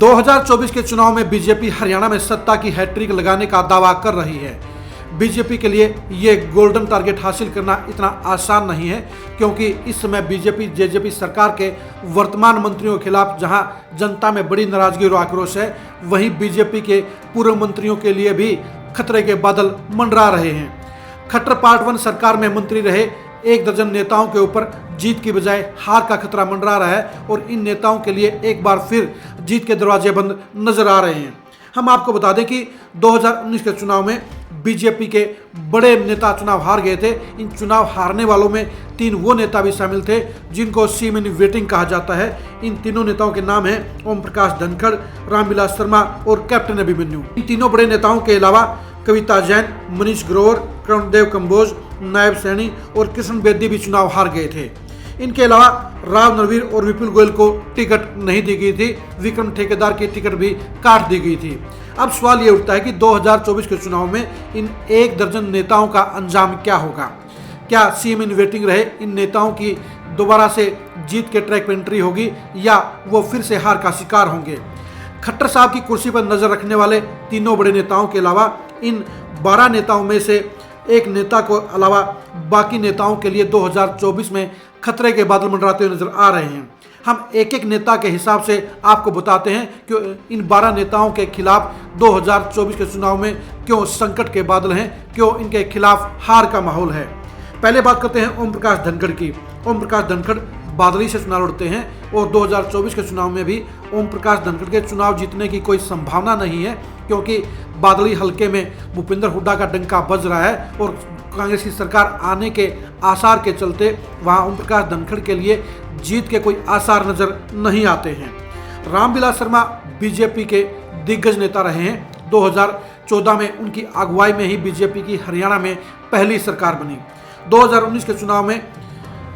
2024 के चुनाव में बीजेपी हरियाणा में सत्ता की हैट्रिक लगाने का दावा कर रही है। बीजेपी के लिए ये गोल्डन टारगेट हासिल करना इतना आसान नहीं है, क्योंकि इस समय बीजेपी जेजेपी सरकार के वर्तमान मंत्रियों के खिलाफ जहां जनता में बड़ी नाराजगी और आक्रोश है, वहीं बीजेपी के पूर्व मंत्रियों के लिए भी खतरे के बादल मंडरा रहे हैं। खट्टर पार्ट 1 सरकार में मंत्री रहे 1 दर्जन नेताओं के ऊपर जीत की बजाय हार का खतरा मंडरा रहा है और इन नेताओं के लिए एक बार फिर जीत के दरवाजे बंद नजर आ रहे हैं। हम आपको बता दें कि 2019 के चुनाव में बीजेपी के बड़े नेता चुनाव हार गए थे। इन चुनाव हारने वालों में 3 वो नेता भी शामिल थे जिनको सीएम इन वेटिंग कहा जाता है। इन तीनों नेताओं के नाम हैं ओम प्रकाश धनखड़, रामविलास शर्मा और कैप्टन अभिमन्यु। इन तीनों बड़े नेताओं के अलावा कविता जैन, मनीष ग्रोवर, कर्णदेव कंबोज, नायब सैनी और कृष्ण बेदी भी चुनाव हार गए थे। इनके अलावा राव नरवीर और विपुल गोयल को टिकट नहीं दी गई थी। विक्रम ठेकेदार की टिकट भी काट दी गई थी। अब सवाल ये उठता है कि 2024 के चुनाव में इन 1 दर्जन नेताओं का अंजाम क्या होगा। क्या सीएम इन वेटिंग रहे इन नेताओं की दोबारा से जीत के ट्रैक पर एंट्री होगी या वो फिर से हार का शिकार होंगे। खट्टर साहब की कुर्सी पर नजर रखने वाले तीनों बड़े नेताओं के अलावा इन 12 नेताओं में से एक नेता को अलावा बाकी नेताओं के लिए 2024 में खतरे के बादल मंडराते हुए नजर आ रहे हैं। हम एक एक नेता के हिसाब से आपको बताते हैं कि इन 12 नेताओं के खिलाफ 2024 के चुनाव में क्यों संकट के बादल हैं, क्यों इनके खिलाफ हार का माहौल है। पहले बात करते हैं ओम प्रकाश धनखड़ की। ओम प्रकाश धनखड़ बादली से चुनाव लड़ते हैं और 2024 के चुनाव में भी ओम प्रकाश धनखड़ के चुनाव जीतने की कोई संभावना नहीं है, क्योंकि बादली हलके में भूपेंद्र हुड्डा का डंका बज रहा है और कांग्रेस की सरकार आने के आसार के चलते वहां ओम प्रकाश धनखड़ के लिए जीत के कोई आसार नजर नहीं आते हैं। रामविलास शर्मा बीजेपी के दिग्गज नेता रहे हैं। 2014 में उनकी अगुवाई में ही बीजेपी की हरियाणा में पहली सरकार बनी। 2019 के चुनाव में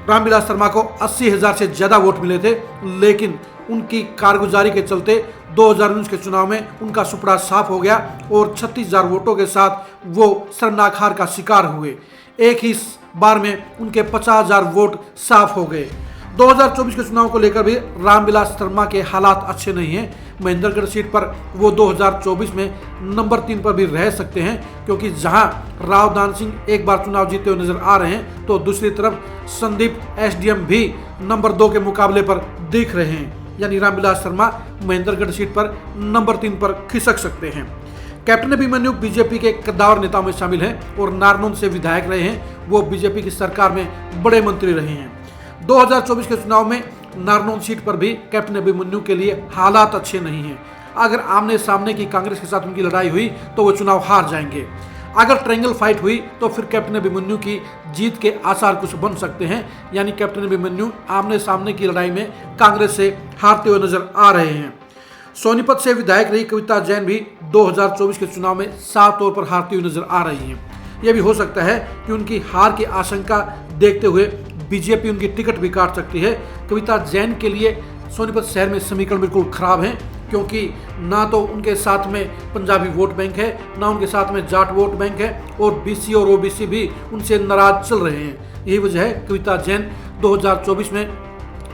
रामविलास शर्मा को 80,000 से ज्यादा वोट मिले थे, लेकिन उनकी कारगुजारी के चलते 2019 के चुनाव में उनका सुपड़ा साफ हो गया और 36,000 वोटों के साथ वो शर्मनाक हार का शिकार हुए। एक ही बार में उनके 50,000 वोट साफ हो गए। 2024 के चुनाव को लेकर भी रामविलास शर्मा के हालात अच्छे नहीं हैं। महेंद्रगढ़ सीट पर वो 2024 में नंबर 3 पर भी रह सकते हैं, क्योंकि जहां राव दान सिंह एक बार चुनाव जीते हुए नजर आ रहे हैं, तो दूसरी तरफ संदीप एसडीएम भी नंबर 2 के मुकाबले पर दिख रहे हैं। यानी रामविलास शर्मा महेंद्रगढ़ सीट पर नंबर 3 पर खिसक सकते हैं। कैप्टन अभिमन्यु बीजेपी के कद्दावर नेताओं में शामिल हैं और नारनौल से विधायक रहे हैं। वो बीजेपी की सरकार में बड़े मंत्री रहे हैं। 2024 के चुनाव में नारनौल सीट पर भी कैप्टन अभिमन्यु के लिए हालात अच्छे नहीं हैं। अगर आमने सामने की कांग्रेस के साथ उनकी लड़ाई हुई तो वो चुनाव हार जाएंगे। अगर ट्रायंगल फाइट हुई तो फिर कैप्टन अभिमन्यु की जीत के आसार कुछ बन सकते हैं। यानी कैप्टन अभिमन्यु आमने सामने की लड़ाई में कांग्रेस से हारते हुए नजर आ रहे हैं। सोनीपत से विधायक रही कविता जैन भी 2024 के चुनाव में साफ तौर पर हारती हुई नजर आ रही हैं। यह भी हो सकता है कि उनकी हार की आशंका देखते हुए बीजेपी उनकी टिकट भी काट सकती है। कविता जैन के लिए सोनीपत शहर में समीकरण बिल्कुल खराब है, क्योंकि ना तो उनके साथ में पंजाबी वोट बैंक है, ना उनके साथ में जाट वोट बैंक है और बीसी और ओबीसी भी उनसे नाराज चल रहे हैं। यही वजह है कविता जैन 2024 में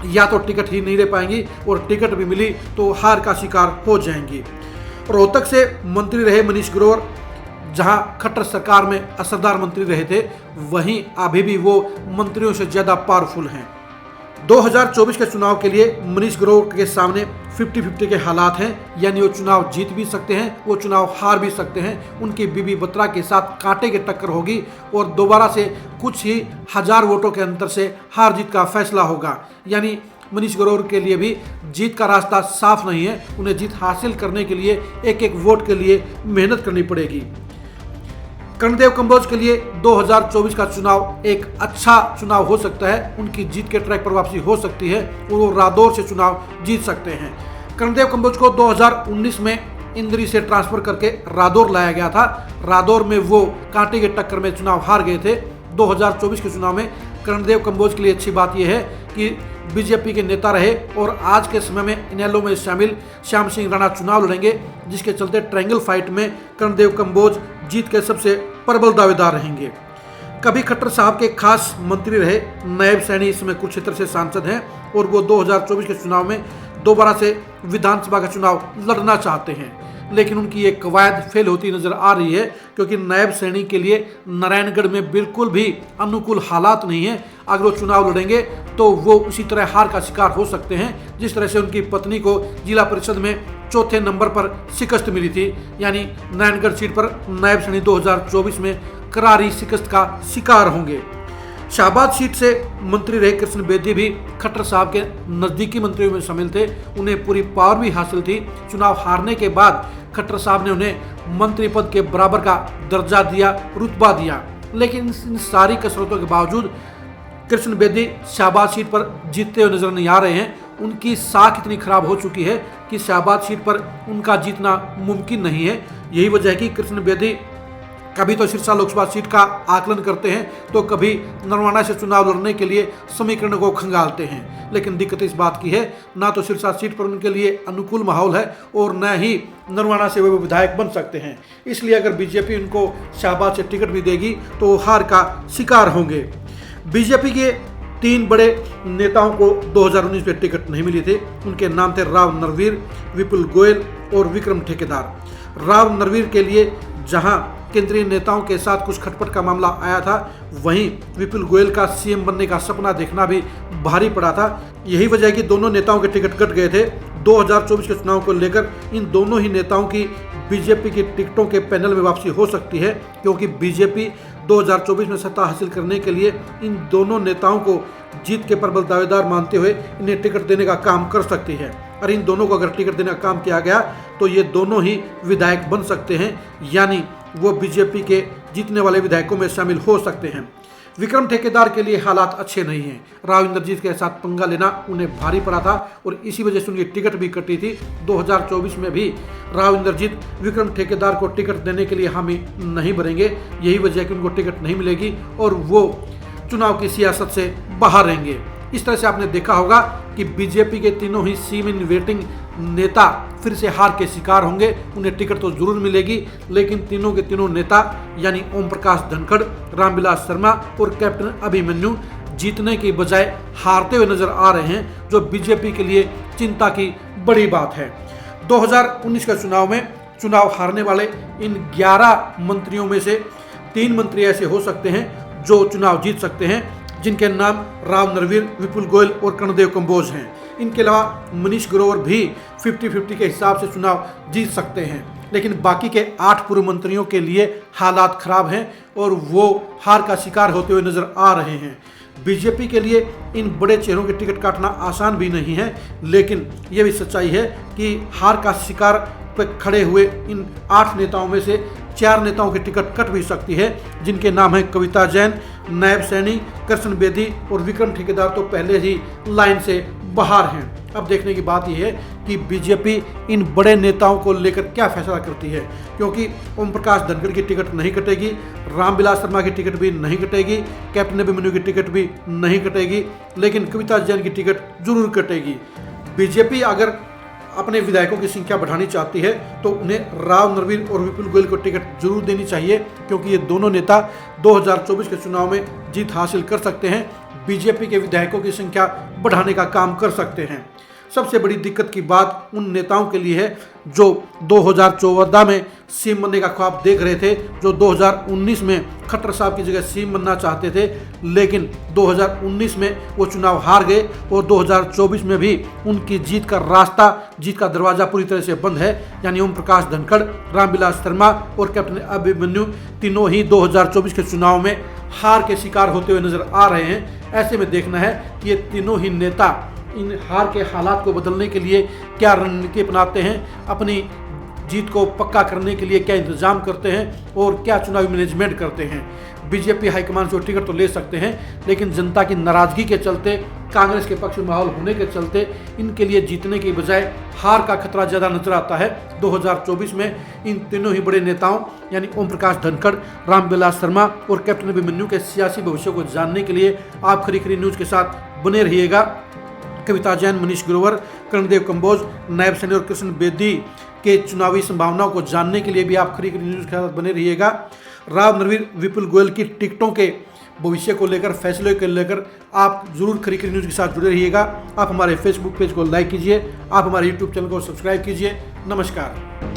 या तो टिकट ही नहीं ले पाएंगी और टिकट भी मिली तो हार का शिकार हो जाएंगी। रोहतक से मंत्री रहे मनीष ग्रोवर, जहां खट्टर सरकार में असरदार मंत्री रहे थे, वहीं अभी भी वो मंत्रियों से ज्यादा पावरफुल हैं। 2024 के चुनाव के लिए मनीष ग्रोवर के सामने 50-50 के हालात हैं। यानी वो चुनाव जीत भी सकते हैं, वो चुनाव हार भी सकते हैं। उनकी बीबी बत्रा के साथ कांटे की टक्कर होगी और दोबारा से कुछ ही हजार वोटों के अंतर से हार जीत का फैसला होगा। यानी मनीष ग्रोवर के लिए भी जीत का रास्ता साफ नहीं है। उन्हें जीत हासिल करने के लिए एक एक वोट के लिए मेहनत करनी पड़ेगी। कर्णदेव कंबोज के लिए 2024 का चुनाव एक अच्छा चुनाव हो सकता है। उनकी जीत के ट्रैक पर वापसी हो सकती है और वो रादौर से चुनाव जीत सकते हैं। कर्णदेव कंबोज को 2019 में इंद्री से ट्रांसफर करके रादौर लाया गया था। रादौर में वो कांटे के टक्कर में चुनाव हार गए थे। 2024 के चुनाव में कर्णदेव कंबोज के लिए अच्छी बात यह है कि बीजेपी के नेता रहे और आज के समय में इनेलो में शामिल श्याम सिंह राणा चुनाव लड़ेंगे, जिसके चलते ट्रायंगल फाइट में कर्णदेव कंबोज जीत के सबसे प्रबल दावेदार रहेंगे। कभी खट्टर साहब के खास मंत्री रहे नायब सैनी इस समय कुरुक्षेत्र से सांसद हैं और वो 2024 के चुनाव में दोबारा से विधानसभा का चुनाव लड़ना चाहते हैं, लेकिन उनकी ये कवायद फेल होती नजर आ रही है क्योंकि नायब सैनी के लिए नारायणगढ़ में बिल्कुल भी अनुकूल हालात नहीं है। अगर वो चुनाव लड़ेंगे तो वो उसी तरह हार का शिकार हो सकते हैं जिस तरह से उनकी पत्नी को जिला परिषद में चौथे नंबर पर शिकस्त मिली थी। यानी नारायणगढ़ सीट पर नायब सैनी 2024 में करारी शिकस्त का शिकार होंगे। शाहबाद सीट से मंत्री रहे कृष्ण बेदी भी खट्टर साहब के नजदीकी मंत्रियों में शामिल थे, उन्हें पूरी पावर भी हासिल थी। चुनाव हारने के बाद खट्टर साहब ने उन्हें मंत्री पद के बराबर का दर्जा दिया, रुतबा दिया, लेकिन इन सारी कसरतों के बावजूद कृष्ण बेदी शाहबाद सीट पर जीतते हुए नजर नहीं आ रहे हैं। उनकी साख इतनी खराब हो चुकी है कि शाहबाद सीट पर उनका जीतना मुमकिन नहीं है। यही वजह है कि कृष्ण बेदी कभी तो सिरसा लोकसभा सीट का आकलन करते हैं तो कभी नरवाना से चुनाव लड़ने के लिए समीकरण को खंगालते हैं, लेकिन दिक्कत इस बात की है ना तो सिरसा सीट पर उनके लिए अनुकूल माहौल है और न ही नरवाना से वे विधायक बन सकते हैं। इसलिए अगर बीजेपी उनको शाहबाद से टिकट भी देगी तो वो हार का शिकार होंगे। बीजेपी के 3 बड़े नेताओं को 2019 में टिकट नहीं मिली थी। उनके नाम थे राव नरवीर, विपुल गोयल और विक्रम ठेकेदार। राव नरवीर के लिए जहां केंद्रीय नेताओं के साथ कुछ खटपट का मामला आया था, वहीं विपुल गोयल का सीएम बनने का सपना देखना भी भारी पड़ा था। यही वजह है कि दोनों नेताओं के टिकट कट गए थे। 2024 के चुनाव को लेकर इन दोनों ही नेताओं की बीजेपी की टिकटों के पैनल में वापसी हो सकती है, क्योंकि बीजेपी 2024 में सत्ता हासिल करने के लिए इन दोनों नेताओं को जीत के प्रबल दावेदार मानते हुए इन्हें टिकट देने का काम कर सकती है। और इन दोनों को अगर टिकट देने का काम किया गया तो ये दोनों ही विधायक बन सकते हैं, यानी वो बीजेपी के जीतने वाले विधायकों में शामिल हो सकते हैं। विक्रम ठेकेदार के लिए हालात अच्छे नहीं हैं। राव इंद्रजीत के साथ पंगा लेना उन्हें भारी पड़ा था और इसी वजह से उनकी टिकट भी कटी थी। 2024 में भी राव इंद्रजीत विक्रम ठेकेदार को टिकट देने के लिए हामी नहीं भरेंगे। यही वजह है कि उनको टिकट नहीं मिलेगी और वो चुनाव की सियासत से बाहर रहेंगे। इस तरह से आपने देखा होगा कि बीजेपी के तीनों ही सीम इन वेटिंग नेता फिर से हार के शिकार होंगे। उन्हें टिकट तो जरूर मिलेगी, लेकिन तीनों के तीनों नेता यानी ओम प्रकाश धनखड़, रामविलास शर्मा और कैप्टन अभिमन्यु जीतने की बजाय हारते हुए नजर आ रहे हैं, जो बीजेपी के लिए चिंता की बड़ी बात है। 2019 के चुनाव में चुनाव हारने वाले इन 11 मंत्रियों में से 3 मंत्री ऐसे हो सकते हैं जो चुनाव जीत सकते हैं, जिनके नाम राव नरवीर, विपुल गोयल और कर्णदेव कंबोज हैं। इनके अलावा मनीष ग्रोवर भी 50-50 के हिसाब से चुनाव जीत सकते हैं, लेकिन बाकी के 8 पूर्व मंत्रियों के लिए हालात खराब हैं और वो हार का शिकार होते हुए नजर आ रहे हैं। बीजेपी के लिए इन बड़े चेहरों के टिकट काटना आसान भी नहीं है, लेकिन ये भी सच्चाई है कि हार का शिकार पर खड़े हुए इन 8 नेताओं में से 4 नेताओं की टिकट कट भी सकती है, जिनके नाम हैं कविता जैन, नायब सैनी, कृष्ण बेदी और विक्रम ठेकेदार तो पहले ही लाइन से बाहर हैं। अब देखने की बात यह है कि बीजेपी इन बड़े नेताओं को लेकर क्या फैसला करती है, क्योंकि ओम प्रकाश धनखड़ की टिकट नहीं कटेगी, रामविलास शर्मा की टिकट भी नहीं कटेगी, कैप्टन अभिमन्यु की टिकट भी नहीं कटेगी, लेकिन कविता जैन की टिकट जरूर कटेगी। बीजेपी अगर अपने विधायकों की संख्या बढ़ानी चाहती है तो उन्हें राव नरवीर और विपुल गोयल को टिकट जरूर देनी चाहिए, क्योंकि ये दोनों नेता 2024 के चुनाव में जीत हासिल कर सकते हैं, बीजेपी के विधायकों की संख्या बढ़ाने का काम कर सकते हैं। सबसे बड़ी दिक्कत की बात उन नेताओं के लिए है जो 2014 में सीएम बनने का ख्वाब देख रहे थे, जो 2019 में खट्टर साहब की जगह सीएम बनना चाहते थे, लेकिन 2019 में वो चुनाव हार गए और 2024 में भी उनकी जीत का रास्ता, जीत का दरवाजा पूरी तरह से बंद है। यानी ओम प्रकाश धनखड़, रामविलास शर्मा और कैप्टन अभिमन्यु तीनों ही 2024 के चुनाव में हार के शिकार होते हुए नजर आ रहे हैं। ऐसे में देखना है कि ये तीनों ही नेता इन हार के हालात को बदलने के लिए क्या रणनीति अपनाते हैं, अपनी जीत को पक्का करने के लिए क्या इंतजाम करते हैं और क्या चुनावी मैनेजमेंट करते हैं। बीजेपी हाईकमान से टिकट तो ले सकते हैं, लेकिन जनता की नाराजगी के चलते, कांग्रेस के पक्ष में माहौल होने के चलते इनके लिए जीतने की बजाय हार का खतरा ज़्यादा नजर आता है। 2024 में इन तीनों ही बड़े नेताओं यानी ओम प्रकाश धनखड़, रामविलास शर्मा और कैप्टन अभिमन्यु के सियासी भविष्य को जानने के लिए आप खरी खरी न्यूज़ के साथ बने रहिएगा। कविता जैन, मनीष ग्रोवर, कर्णदेव कंबोज, नायब सैनी और कृष्ण बेदी के चुनावी संभावनाओं को जानने के लिए भी आप खरी खरी न्यूज़ के साथ बने रहिएगा। राव नरवीर, विपुल गोयल की टिकटों के भविष्य को लेकर, फैसले को लेकर आप जरूर खरी न्यूज़ के साथ जुड़े रहिएगा। आप हमारे फेसबुक पेज को लाइक कीजिए, आप हमारे यूट्यूब चैनल को सब्सक्राइब कीजिए। नमस्कार।